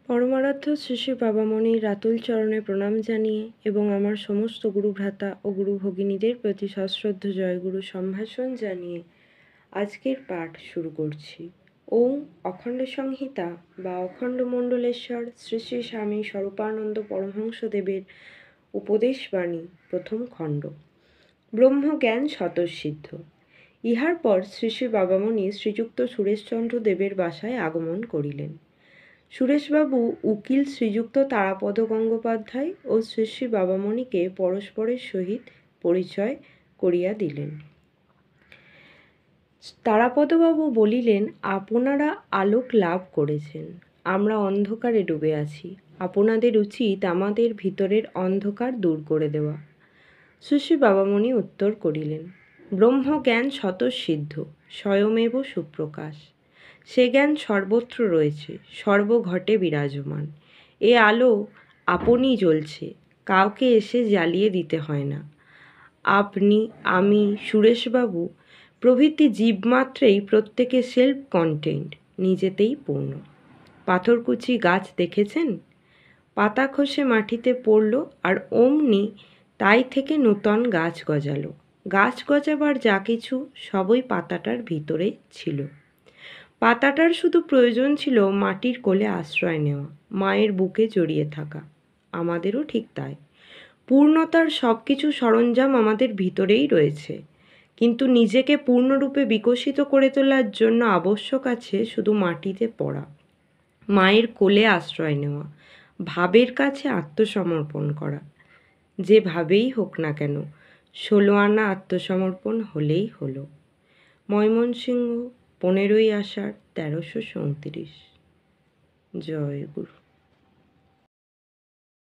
পরমারাধ্য শ্রী শ্রী বাবামণির রাতুল চরণে প্রণাম জানিয়ে এবং আমার সমস্ত গুরুভ্রাতা ও গুরু ভগিনীদের প্রতি সশ্রদ্ধ জয়গুরু সম্ভাষণ জানিয়ে আজকের পাঠ শুরু করছি। ওম অখণ্ড সংহিতা বা অখণ্ড মণ্ডলেশ্বর শ্রী শ্রী স্বামী স্বরূপানন্দ পরমহংসদেবের উপদেশবাণী প্রথম খণ্ড। ব্রহ্মজ্ঞান স্বতঃসিদ্ধ। ইহার পর শ্রী শ্রী বাবামণি শ্রীযুক্ত সুরেশচন্দ্র দেবের বাসায় আগমন করিলেন। সুরেশবাবু উকিল শ্রীযুক্ত তারাপদ গঙ্গোপাধ্যায় ও শ্রী শ্রী বাবামণিকে পরস্পরের সহিত পরিচয় করিয়া দিলেন। তারাপদবাবু বলিলেন, আপনারা আলোক লাভ করেছেন, আমরা অন্ধকারে ডুবে আছি। আপনাদের উচিত আমাদের ভিতরের অন্ধকার দূর করে দেওয়া। শ্রী শ্রী বাবামণি উত্তর করিলেন, ব্রহ্মজ্ঞান স্বতঃসিদ্ধ, স্বয়মেব সুপ্রকাশ। সে জ্ঞান সর্বত্র রয়েছে, সর্বঘটে বিরাজমান। এ আলো আপনিই জ্বলছে, কাউকে এসে জ্বালিয়ে দিতে হয় না। আপনি, আমি, সুরেশবাবু প্রভৃতি জীবমাত্রেই প্রত্যেকে সেলফ কন্টেন্ট, নিজেতেই পূর্ণ। পাথরকুচি গাছ দেখেছেন? পাতা খসে মাটিতে পড়ল আর অমনি তাই থেকে নূতন গাছ গজালো। গাছ গজাবার যা কিছু সবই পাতাটার ভিতরে ছিল। পাতাটার শুধু প্রয়োজন ছিল মাটির কোলে আশ্রয় নেওয়া, মায়ের বুকে জড়িয়ে থাকা। আমাদেরও ঠিক তাই। পূর্ণতার সব কিছু সরঞ্জাম আমাদের ভিতরেই রয়েছে, কিন্তু নিজেকে পূর্ণরূপে বিকশিত করে তোলার জন্য আবশ্যক আছে শুধু মাটিতে পড়া, মায়ের কোলে আশ্রয় নেওয়া, ভাবের কাছে আত্মসমর্পণ করা। যেভাবেই হোক না কেন, 16 আনা আত্মসমর্পণ হলেই হলো। ময়মনসিংহ, 15ই আষাঢ় 1337। জয় গুরু।